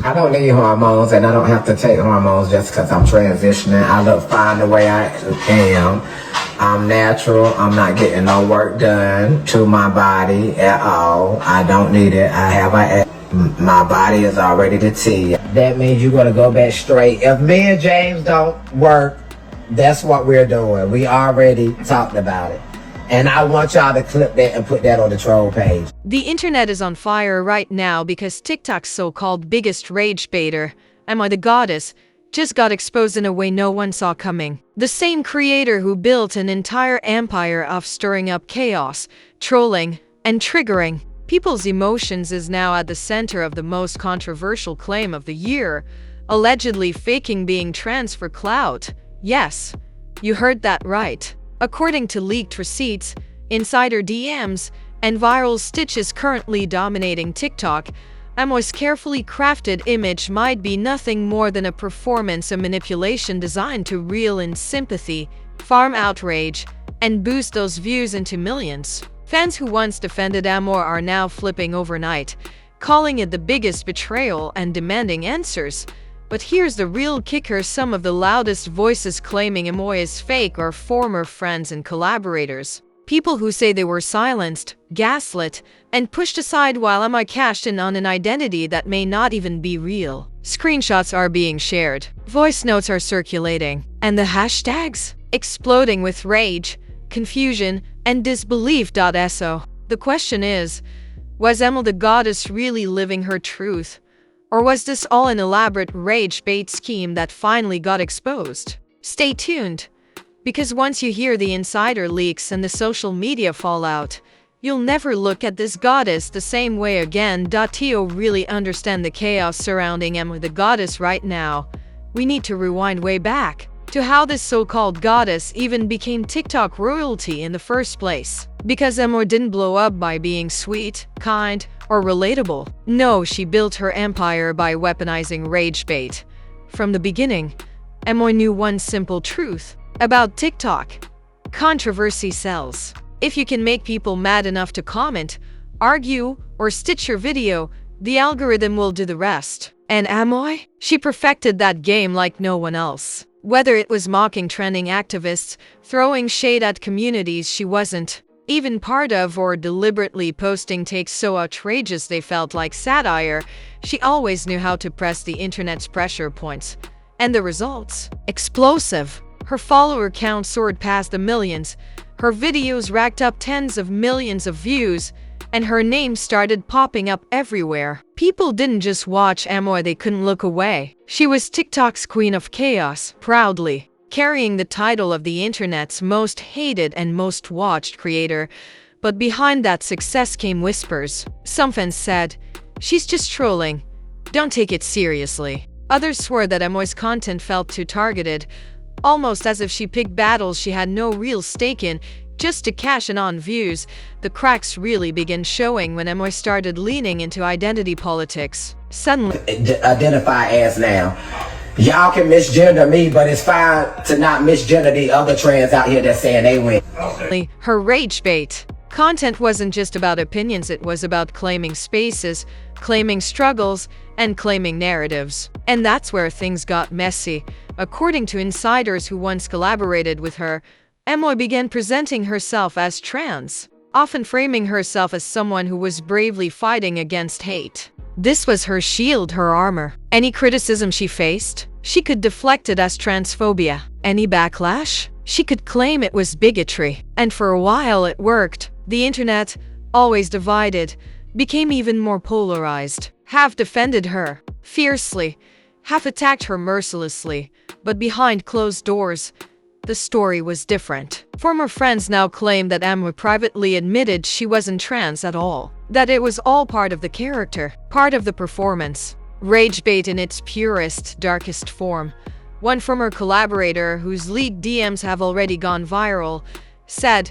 I don't need hormones, and I don't have to take hormones just because I'm transitioning. I look fine the way I am. I'm natural. I'm not getting no work done to my body at all. I don't need it. My body is already the T. That means you're going to go back straight. If me and James don't work, that's what we're doing. We already talked about it. And I want y'all to clip that and put that on the troll page. The internet is on fire right now because TikTok's so-called biggest rage baiter, Am I the Goddess, just got exposed in a way no one saw coming. The same creator who built an entire empire of stirring up chaos, trolling, and triggering people's emotions is now at the center of the most controversial claim of the year, allegedly faking being trans for clout. Yes, you heard that right. According to leaked receipts, insider DMs, and viral stitches currently dominating TikTok, Amoy's carefully crafted image might be nothing more than a performance, a manipulation designed to reel in sympathy, farm outrage, and boost those views into millions. Fans who once defended Amoy are now flipping overnight, calling it the biggest betrayal and demanding answers. But here's the real kicker: some of the loudest voices claiming Amoy is fake are former friends and collaborators. People who say they were silenced, gaslit, and pushed aside while Amoy cashed in on an identity that may not even be real. Screenshots are being shared, voice notes are circulating, and the hashtags exploding with rage, confusion, and disbelief. So, the question is, was Amoy the Goddess really living her truth? Or was this all an elaborate rage bait scheme that finally got exposed? Stay tuned, because once you hear the insider leaks and the social media fallout, you'll never look at this goddess the same way again. To really understand the chaos surrounding Amoy the Goddess right now, we need to rewind way back to how this so-called goddess even became TikTok royalty in the first place. Because Amoy didn't blow up by being sweet, kind, or relatable. No, she built her empire by weaponizing rage bait. From the beginning, Amoy knew one simple truth about TikTok: controversy sells. If you can make people mad enough to comment, argue, or stitch your video, the algorithm will do the rest. And Amoy? She perfected that game like no one else. Whether it was mocking trending activists, throwing shade at communities she wasn't even part of, or deliberately posting takes so outrageous they felt like satire, she always knew how to press the internet's pressure points. And the results? Explosive. Her follower count soared past the millions, her videos racked up tens of millions of views, and her name started popping up everywhere. People didn't just watch Amoy, they couldn't look away. She was TikTok's queen of chaos, proudly carrying the title of the internet's most hated and most watched creator. But behind that success came whispers. Some fans said, "She's just trolling. Don't take it seriously." Others swore that Amoy's content felt too targeted, almost as if she picked battles she had no real stake in just to cash in on views. The cracks really began showing when Amoy started leaning into identity politics. Suddenly, identify as now. Y'all can misgender me, but it's fine to not misgender the other trans out here that's saying they win. her rage bait content wasn't just about opinions, it was about claiming spaces, claiming struggles, and claiming narratives. And that's where things got messy. According to insiders who once collaborated with her, Amoy began presenting herself as trans, often framing herself as someone who was bravely fighting against hate. This was her shield, her armor. Any criticism she faced, she could deflect it as transphobia. Any backlash, she could claim it was bigotry. And for a while it worked. The internet, always divided, became even more polarized. Half defended her fiercely, half attacked her mercilessly. But behind closed doors, the story was different. Former friends now claim that Amoy privately admitted she wasn't trans at all, that it was all part of the character, part of the performance. Rage bait in its purest, darkest form. One former collaborator, whose leaked DMs have already gone viral, said,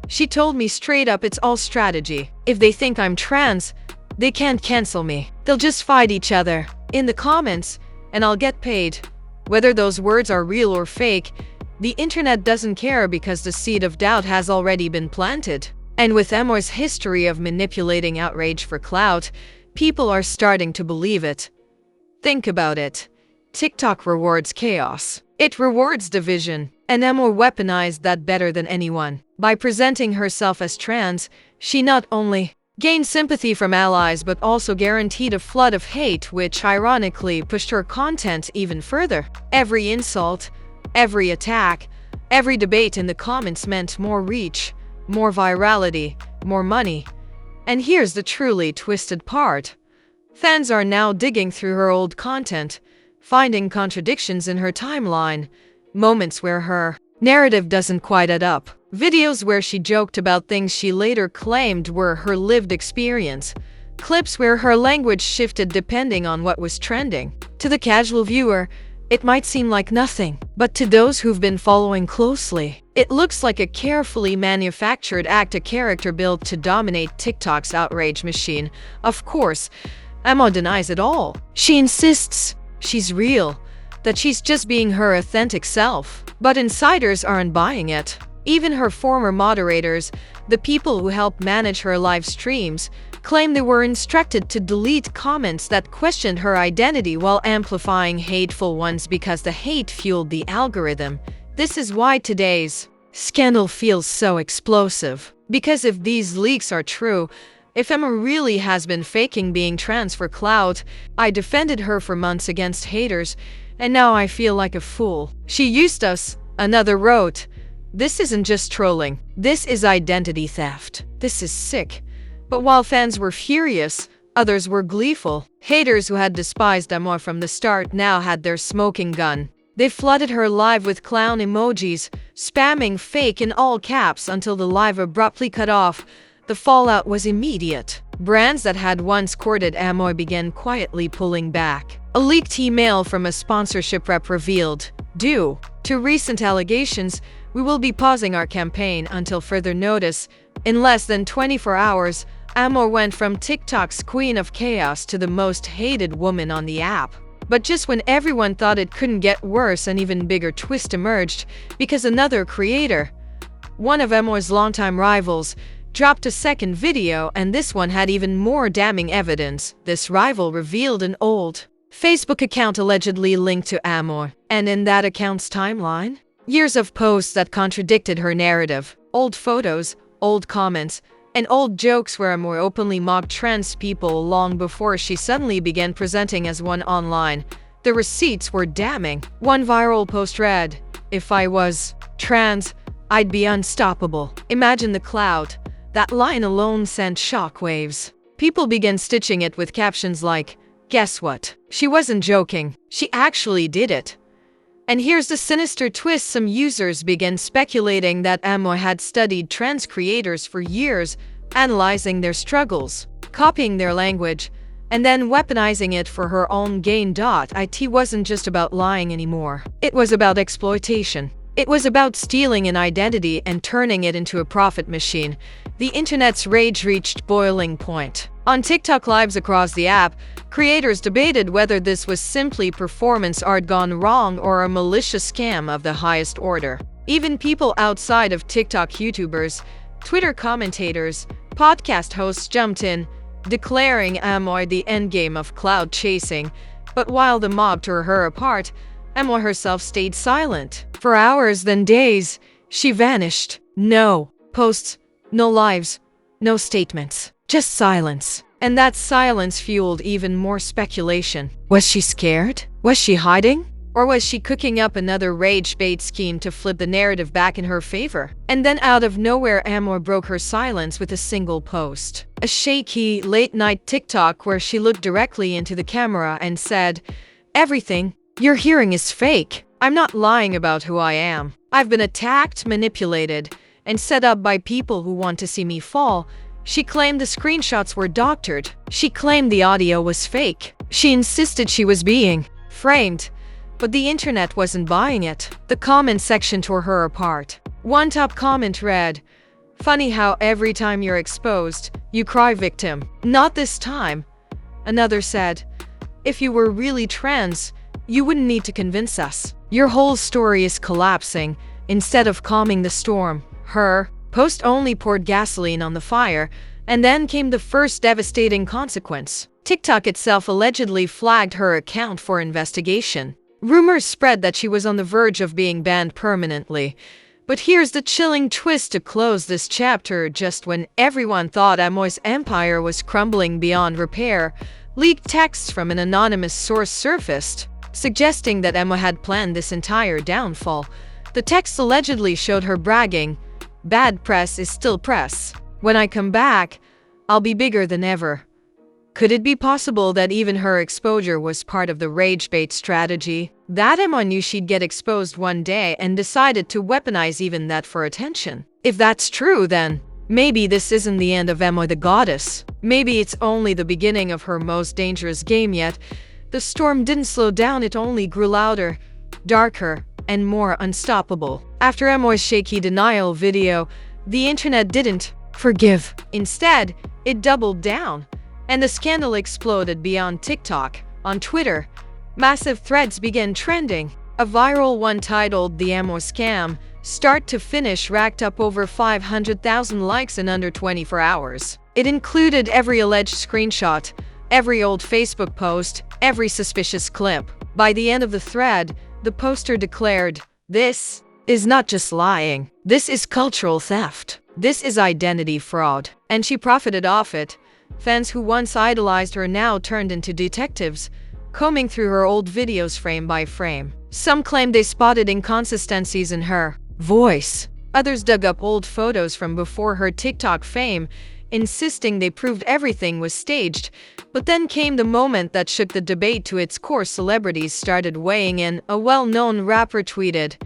"She told me straight up it's all strategy. If they think I'm trans, they can't cancel me. They'll just fight each other in the comments, and I'll get paid." Whether those words are real or fake, the internet doesn't care because the seed of doubt has already been planted. And with Amoy's history of manipulating outrage for clout, people are starting to believe it. Think about it. TikTok rewards chaos. It rewards division. And Emo weaponized that better than anyone. By presenting herself as trans, she not only gained sympathy from allies but also guaranteed a flood of hate, which ironically pushed her content even further. Every insult, every attack, every debate in the comments meant more reach, more virality, more money. And here's the truly twisted part. Fans are now digging through her old content, finding contradictions in her timeline, moments where her narrative doesn't quite add up, videos where she joked about things she later claimed were her lived experience, clips where her language shifted depending on what was trending. To the casual viewer, it might seem like nothing, but to those who've been following closely, it looks like a carefully manufactured act, a character built to dominate TikTok's outrage machine. Of course, Emma denies it all. She insists she's real, that she's just being her authentic self. But insiders aren't buying it. Even her former moderators, the people who help manage her live streams, claim they were instructed to delete comments that questioned her identity while amplifying hateful ones because the hate fueled the algorithm. This is why today's scandal feels so explosive. Because if these leaks are true, if Emma really has been faking being trans for clout, I defended her for months against haters, and now I feel like a fool. She used us, another wrote. This isn't just trolling. This is identity theft. This is sick. But while fans were furious, others were gleeful. Haters who had despised Emma from the start now had their smoking gun. They flooded her live with clown emojis, spamming fake in all caps until the live abruptly cut off. The fallout was immediate. Brands that had once courted Amoy began quietly pulling back. A leaked email from a sponsorship rep revealed, due to recent allegations, we will be pausing our campaign until further notice. In less than 24 hours, Amoy went from TikTok's queen of chaos to the most hated woman on the app. But just when everyone thought it couldn't get worse, an even bigger twist emerged because another creator, one of Amoy's longtime rivals, dropped a second video, and this one had even more damning evidence. This rival revealed an old Facebook account allegedly linked to Amoy, and in that account's timeline, years of posts that contradicted her narrative, old photos, old comments, and old jokes where Amoy openly mocked trans people long before she suddenly began presenting as one online. The receipts were damning. One viral post read, "If I was trans, I'd be unstoppable. Imagine the clout." That line alone sent shockwaves. People began stitching it with captions like, "Guess what? She wasn't joking. She actually did it." And here's the sinister twist. Some users began speculating that Amoy had studied trans creators for years, analyzing their struggles, copying their language, and then weaponizing it for her own gain. It wasn't just about lying anymore. It was about exploitation. It was about stealing an identity and turning it into a profit machine. The internet's rage reached boiling point. On TikTok lives across the app, creators debated whether this was simply performance art gone wrong or a malicious scam of the highest order. Even people outside of TikTok, YouTubers, Twitter commentators, podcast hosts jumped in, declaring Amoy the endgame of cloud chasing. But while the mob tore her apart, Amoy herself stayed silent. For hours, then days, she vanished. No posts, no lives, no statements, just silence. And that silence fueled even more speculation. Was she scared? Was she hiding? Or was she cooking up another rage bait scheme to flip the narrative back in her favor? And then out of nowhere, Amoy broke her silence with a single post. A shaky, late-night TikTok where she looked directly into the camera and said, "Everything you're hearing is fake. I'm not lying about who I am. I've been attacked, manipulated, and set up by people who want to see me fall." She claimed the screenshots were doctored. She claimed the audio was fake. She insisted she was being framed. But the internet wasn't buying it. The comment section tore her apart. One top comment read, "Funny how every time you're exposed, you cry victim. Not this time." Another said, "If you were really trans, you wouldn't need to convince us. Your whole story is collapsing instead of calming the storm." Her post only poured gasoline on the fire. And then came the first devastating consequence. TikTok itself allegedly flagged her account for investigation. Rumors spread that she was on the verge of being banned permanently. But here's the chilling twist to close this chapter. Just when everyone thought Amoy's empire was crumbling beyond repair, leaked texts from an anonymous source surfaced, suggesting that Amoy had planned this entire downfall. The text allegedly showed her bragging, "Bad press is still press. When I come back, I'll be bigger than ever." Could it be possible that even her exposure was part of the rage bait strategy? That Amoy knew she'd get exposed one day and decided to weaponize even that for attention. If that's true, then maybe this isn't the end of Amoy the goddess. Maybe it's only the beginning of her most dangerous game yet. The storm didn't slow down, it only grew louder, darker, and more unstoppable. After Amoy's shaky denial video, the internet didn't forgive. Instead, it doubled down. And the scandal exploded beyond TikTok. On Twitter, massive threads began trending. A viral one titled "The Amoy Scam," start to finish, racked up over 500,000 likes in under 24 hours. It included every alleged screenshot, every old Facebook post, every suspicious clip. By the end of the thread, the poster declared, "This is not just lying. This is cultural theft. This is identity fraud." And she profited off it. Fans who once idolized her now turned into detectives, combing through her old videos frame by frame. Some claimed they spotted inconsistencies in her voice. Others dug up old photos from before her TikTok fame, insisting they proved everything was staged. But then came the moment that shook the debate to its core. Celebrities started weighing in. A well-known rapper tweeted,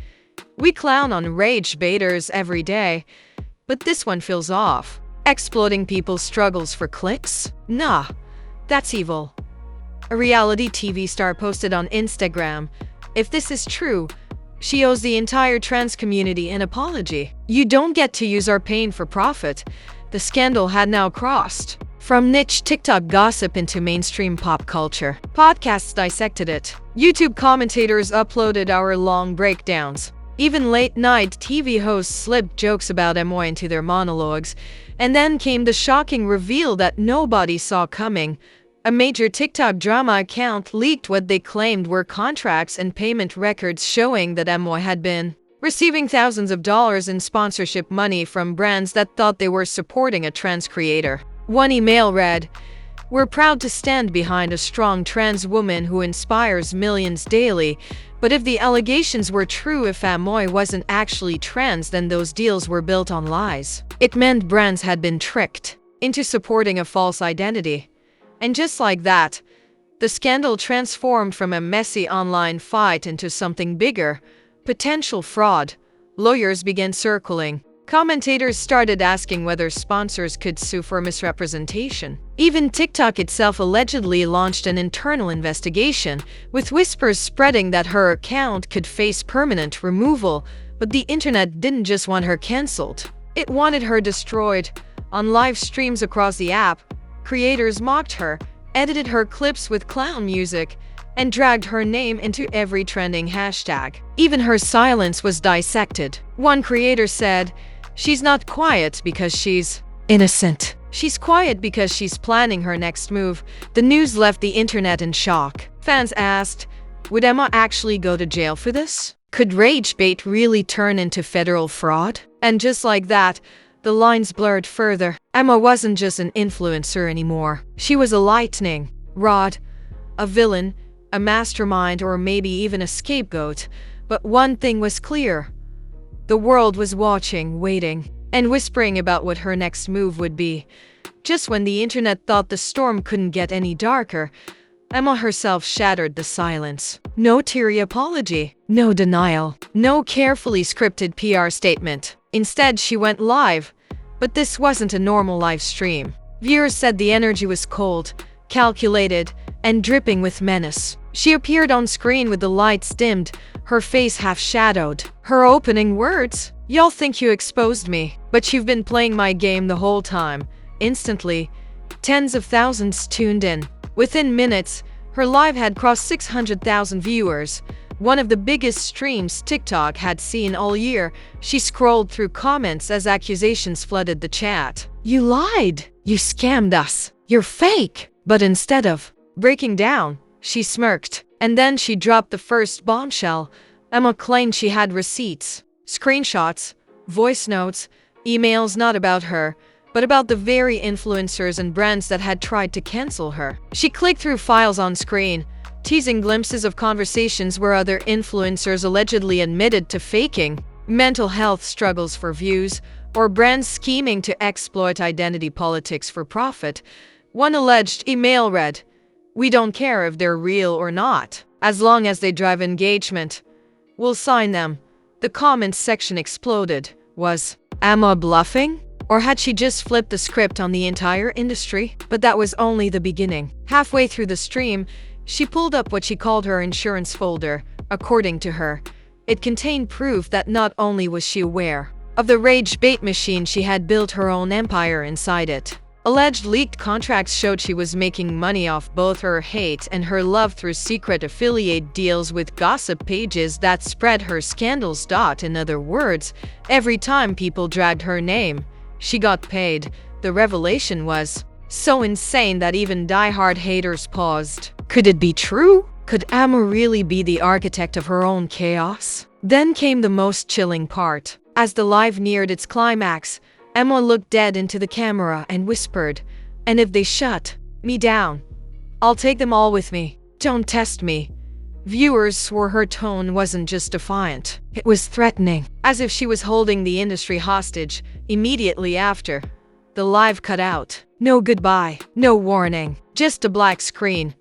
"We clown on rage baiters every day, but this one feels off. Exploiting people's struggles for clicks? Nah, that's evil." A reality TV star posted on Instagram, "If this is true, she owes the entire trans community an apology. You don't get to use our pain for profit." The scandal had now crossed from niche TikTok gossip into mainstream pop culture. Podcasts dissected it. YouTube commentators uploaded hour-long breakdowns. Even late-night TV hosts slipped jokes about Amoy into their monologues. And then came the shocking reveal that nobody saw coming. A major TikTok drama account leaked what they claimed were contracts and payment records showing that Amoy had been receiving thousands of dollars in sponsorship money from brands that thought they were supporting a trans creator. One email read, "We're proud to stand behind a strong trans woman who inspires millions daily. But if the allegations were true, if Amoy wasn't actually trans, then those deals were built on lies. It meant brands had been tricked into supporting a false identity." And just like that, the scandal transformed from a messy online fight into something bigger, potential fraud. Lawyers began circling. Commentators started asking whether sponsors could sue for misrepresentation. Even TikTok itself allegedly launched an internal investigation, with whispers spreading that her account could face permanent removal. But the internet didn't just want her cancelled. It wanted her destroyed. On live streams across the app, creators mocked her, edited her clips with clown music, and dragged her name into every trending hashtag. Even her silence was dissected. One creator said, "She's not quiet because she's innocent. She's quiet because she's planning her next move." The news left the internet in shock. Fans asked, would Emma actually go to jail for this? Could rage bait really turn into federal fraud? And just like that, the lines blurred further. Emma wasn't just an influencer anymore. She was a lightning rod, a villain, a mastermind, or maybe even a scapegoat. But one thing was clear. The world was watching, waiting, and whispering about what her next move would be. Just when the internet thought the storm couldn't get any darker, Emma herself shattered the silence. No teary apology, no denial, no carefully scripted PR statement. Instead, she went live. But this wasn't a normal live stream. Viewers said the energy was cold, calculated, and dripping with menace. She appeared on screen with the lights dimmed, her face half-shadowed. Her opening words, "Y'all think you exposed me, but you've been playing my game the whole time." Instantly, tens of thousands tuned in. Within minutes, her live had crossed 600,000 viewers, one of the biggest streams TikTok had seen all year. She scrolled through comments as accusations flooded the chat. You lied. You scammed us. You're fake. But instead of breaking down, she smirked. And then she dropped the first bombshell. Emma claimed she had receipts, screenshots, voice notes, emails not about her, but about the very influencers and brands that had tried to cancel her. She clicked through files on screen, teasing glimpses of conversations where other influencers allegedly admitted to faking mental health struggles for views, or brands scheming to exploit identity politics for profit. One alleged email read, "We don't care if they're real or not. As long as they drive engagement, we'll sign them." The comments section exploded. Was Emma bluffing? Or had she just flipped the script on the entire industry? But that was only the beginning. Halfway through the stream, she pulled up what she called her insurance folder. According to her, it contained proof that not only was she aware of the rage bait machine, she had built her own empire inside it. Alleged leaked contracts showed she was making money off both her hate and her love through secret affiliate deals with gossip pages that spread her scandals. In other words, every time people dragged her name, she got paid. The revelation was so insane that even die-hard haters paused. Could it be true? Could Emma really be the architect of her own chaos? Then came the most chilling part. As the live neared its climax, Emma looked dead into the camera and whispered, "And if they shut me down, I'll take them all with me. Don't test me." Viewers swore her tone wasn't just defiant, it was threatening, as if she was holding the industry hostage. Immediately after, the live cut out. No goodbye, no warning, just a black screen.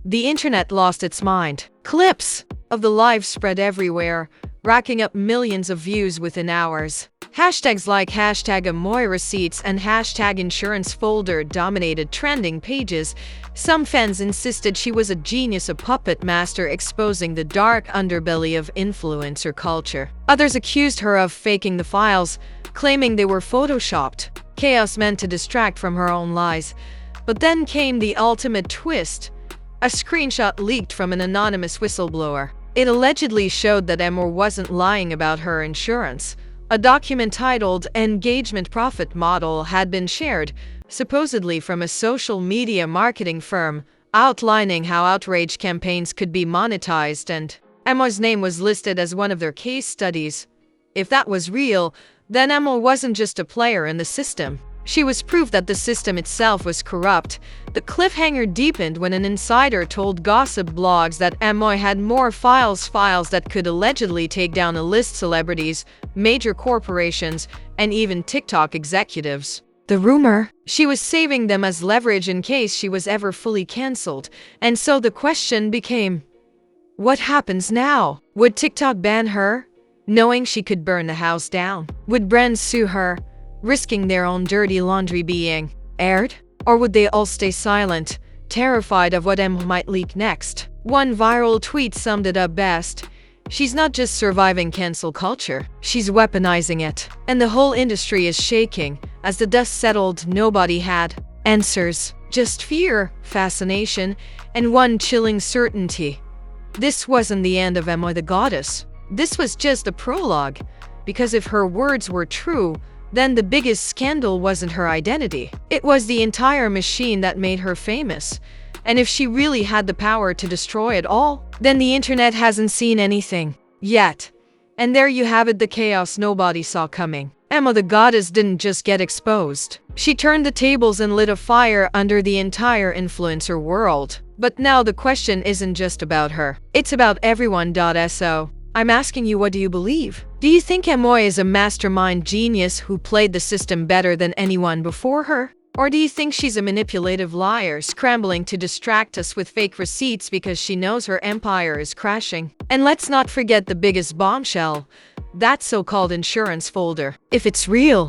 The internet lost its mind. Clips of the live spread everywhere, racking up millions of views within hours. Hashtags like #AmoyReceipts and #InsuranceFolder dominated trending pages. Some fans insisted she was a genius, a puppet master exposing the dark underbelly of influencer culture. Others accused her of faking the files, claiming they were photoshopped. Chaos meant to distract from her own lies. But then came the ultimate twist. A screenshot leaked from an anonymous whistleblower. It allegedly showed that Emma wasn't lying about her insurance. A document titled "Engagement Profit Model" had been shared, supposedly from a social media marketing firm, outlining how outrage campaigns could be monetized, and Emma's name was listed as one of their case studies. If that was real, then Emma wasn't just a player in the system. She was proof that the system itself was corrupt. The cliffhanger deepened when an insider told gossip blogs that Emma had more files that could allegedly take down a list celebrities, major corporations, and even TikTok executives. The rumor? She was saving them as leverage in case she was ever fully cancelled. And so the question became, what happens now? Would TikTok ban her, knowing she could burn the house down? Would brands sue her, risking their own dirty laundry being aired? Or would they all stay silent, terrified of what Emma might leak next? One viral tweet summed it up best. She's not just surviving cancel culture, she's weaponizing it. And the whole industry is shaking. As the dust settled, nobody had answers, just fear, fascination, and one chilling certainty. This wasn't the end of Emma the Goddess. This was just a prologue. Because if her words were true, then the biggest scandal wasn't her identity. It was the entire machine that made her famous. And if she really had the power to destroy it all, then the internet hasn't seen anything yet. And there you have it, the chaos nobody saw coming. Emma the Goddess didn't just get exposed. She turned the tables and lit a fire under the entire influencer world. But now the question isn't just about her. It's about everyone. So I'm asking you, what do you believe? Do you think Emma is a mastermind genius who played the system better than anyone before her? Or do you think she's a manipulative liar scrambling to distract us with fake receipts because she knows her empire is crashing? And let's not forget the biggest bombshell, that so-called insurance folder. If it's real,